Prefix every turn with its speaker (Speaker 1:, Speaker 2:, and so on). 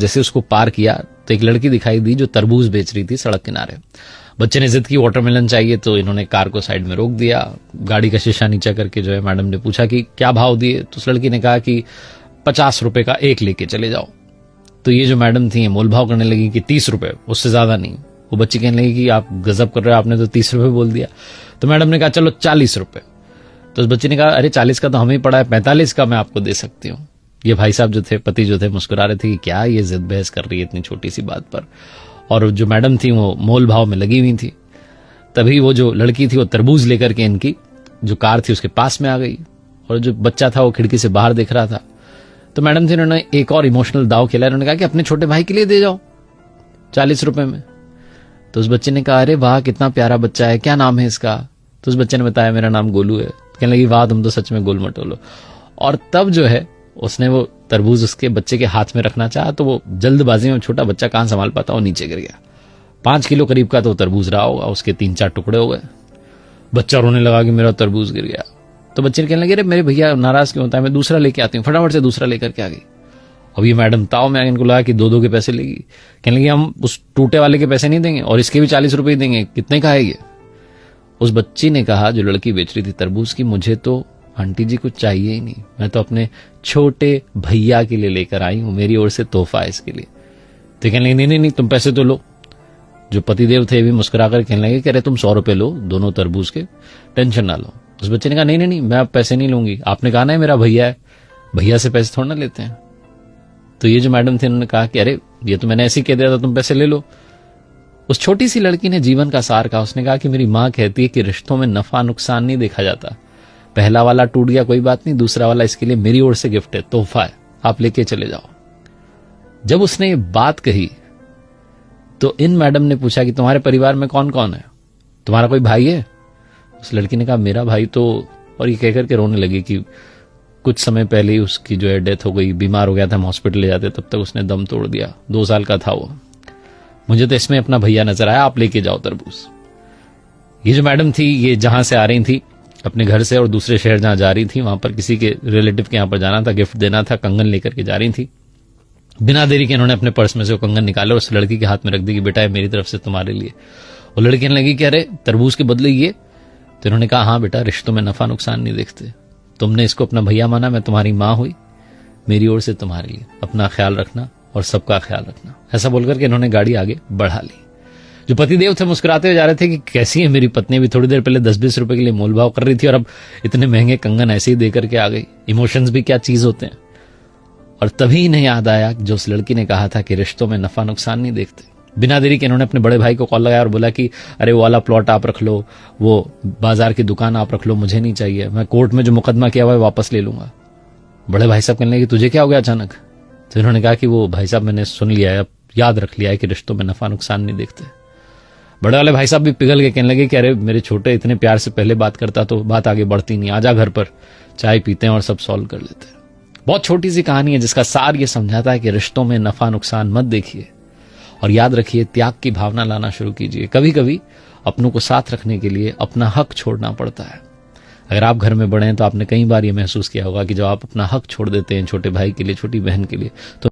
Speaker 1: जैसे उसको पार किया तो एक लड़की दिखाई दी जो तरबूज बेच रही थी सड़क किनारे। बच्चे ने जिद की वाटरमेलन चाहिए तो इन्होंने कार को साइड में रोक दिया। गाड़ी का शीशा नीचा करके जो है मैडम ने पूछा कि क्या भाव दिए, तो उस लड़की ने कहा कि 50 रुपए का एक लेके चले जाओ। तो ये जो मैडम थी मोल भाव करने लगी कि 30 रुपए, उससे ज्यादा नहीं। वो बच्ची कहने लगी कि आप गजब कर रहे हो, आपने तो 30 रुपए बोल दिया। तो मैडम ने कहा चलो 40 रुपए। तो उस बच्ची ने कहा अरे 40 का तो हमें पड़ा है, 45 का मैं आपको दे सकती हूँ। ये भाई साहब जो थे, पति जो थे, मुस्कुरा रहे थे कि क्या ये जिद बहस कर रही है इतनी छोटी सी बात पर। और जो मैडम थी वो मोल भाव में लगी हुई थी। तभी वो जो लड़की थी वो तरबूज लेकर के इनकी जो कार थी उसके पास में आ गई, और जो बच्चा था वो खिड़की से बाहर देख रहा था। तो मैडम थी, उन्होंने एक और इमोशनल दाव खेला। उन्होंने कहा कि अपने छोटे भाई के लिए दे जाओ 40 रुपए में। तो उस बच्चे ने कहा अरे वाह कितना प्यारा बच्चा है, क्या नाम है इसका? तो उस बच्चे ने बताया मेरा नाम गोलू है। कहने लगी वाह तुम तो सच में गोल मटोलो। और तब जो है उसने वो तरबूज उसके बच्चे के हाथ में रखना चाहा, तो वो जल्दबाजी में, छोटा बच्चा कहां संभाल पाता, वो नीचे गिर गया। 5 किलो करीब का तो तरबूज रहा होगा, उसके 3-4 टुकड़े हो गए। बच्चा रोने लगा कि मेरा तरबूज गिर गया। तो बच्चे ने कहने लगे अरे मेरे भैया नाराज क्यों होता है, मैं दूसरा लेके आती हूँ। फटाफट से दूसरा लेकर के आ गई। अब ये मैडम ताव में इनको लगा कि 2-2 के पैसे लेगी। कहने लगी हम उस टूटे वाले के पैसे नहीं देंगे और इसके भी 40 रुपए देंगे, कितने का है ये? उस बच्ची ने कहा, जो लड़की बेच रही थी तरबूज की, मुझे तो आंटी जी कुछ चाहिए ही नहीं, मैं तो अपने छोटे भैया के लिए लेकर आई हूं, मेरी ओर से तोहफा है इसके लिए। तो कहने लगी नहीं नहीं तुम पैसे तो लो। जो पतिदेव थे भी मुस्कुरा कर कहने लगे कि अरे तुम 100 रुपए लो दोनों तरबूज के, टेंशन ना लो। उस बच्चे ने कहा नहीं नहीं नहीं मैं अब पैसे नहीं लूंगी, आपने कहा ना मेरा भैया है, भैया से पैसे थोड़ा ना लेते हैं। तो ये जो मैडम थे उन्होंने कहा कि अरे ये तो मैंने ऐसे ही कह दिया था, तुम पैसे ले लो। उस छोटी सी लड़की ने जीवन का सार कहा। उसने कहा कि मेरी मां कहती है कि रिश्तों में नफा नुकसान नहीं देखा जाता, पहला वाला टूट गया कोई बात नहीं, दूसरा वाला इसके लिए मेरी ओर से गिफ्ट है, तोहफा है, आप लेके चले जाओ। जब उसने ये बात कही तो इन मैडम ने पूछा कि तुम्हारे परिवार में कौन कौन है, तुम्हारा कोई भाई है? उस लड़की ने कहा मेरा भाई तो, और ये कहकर के रोने लगी कि कुछ समय पहले ही उसकी जो है डेथ हो गई, बीमार हो गया था, हम हॉस्पिटल ले जाते तब तक उसने दम तोड़ दिया, 2 साल का था वो। मुझे तो इसमें अपना भैया नजर आया, आप लेके जाओ तरबूज। ये जो मैडम थी ये जहां से आ रही थी अपने घर से और दूसरे शहर जहां जा रही थी, वहां पर किसी के रिलेटिव के यहां पर जाना था, गिफ्ट देना था, कंगन लेकर के जा रही थी। बिना देरी के इन्होंने अपने पर्स में से वो कंगन निकाला और उस लड़की के हाथ में रख दी कि बेटा मेरी तरफ से तुम्हारे लिए। वो लड़की कहने लगी कि अरे तरबूज के बदले ये? तो इन्होंने कहा हाँ बेटा, रिश्तों में नफा नुकसान नहीं देखते, तुमने इसको अपना भैया माना, मैं तुम्हारी मां हुई, मेरी ओर से तुम्हारे लिए, अपना ख्याल रखना और सबका ख्याल रखना। ऐसा बोलकर के इन्होंने गाड़ी आगे बढ़ा ली। जो पतिदेव थे मुस्कुराते हुए जा रहे थे कि कैसी है मेरी पत्नी, भी थोड़ी देर पहले 10-20 रुपए के लिए मोलभाव कर रही थी और अब इतने महंगे कंगन ऐसे ही देकर के आ गई। इमोशंस भी क्या चीज होते हैं। और तभी इन्हें याद आया जो उस लड़की ने कहा था कि रिश्तों में नफा नुकसान नहीं देखते। बिना देरी के इन्होंने अपने बड़े भाई को कॉल लगाया और बोला कि अरे वो वाला प्लॉट आप रख लो, वो बाजार की दुकान आप रख लो, मुझे नहीं चाहिए, मैं कोर्ट में जो मुकदमा किया हुआ है वापस ले लूंगा। बड़े भाई साहब कहने लगे तुझे क्या हो गया अचानक? तो इन्होंने कहा कि वो भाई साहब मैंने सुन लिया है, अब याद रख लिया है कि रिश्तों में नफा नुकसान नहीं देखते। बड़े वाले भाई साहब भी पिघल के कहने लगे कि अरे मेरे छोटे इतने प्यार से पहले बात करता तो बात आगे बढ़ती नहीं, आजा घर पर चाय पीते हैं और सब सॉल्व कर लेते हैं। बहुत छोटी सी कहानी है जिसका सार ये समझाता है कि रिश्तों में नफा नुकसान मत देखिए और याद रखिए त्याग की भावना लाना शुरू कीजिए। कभी कभी अपनों को साथ रखने के लिए अपना हक छोड़ना पड़ता है। अगर आप घर में बड़े हैं तो आपने कई बार ये महसूस किया होगा कि जब आप अपना हक छोड़ देते हैं छोटे भाई के लिए, छोटी बहन के लिए, तो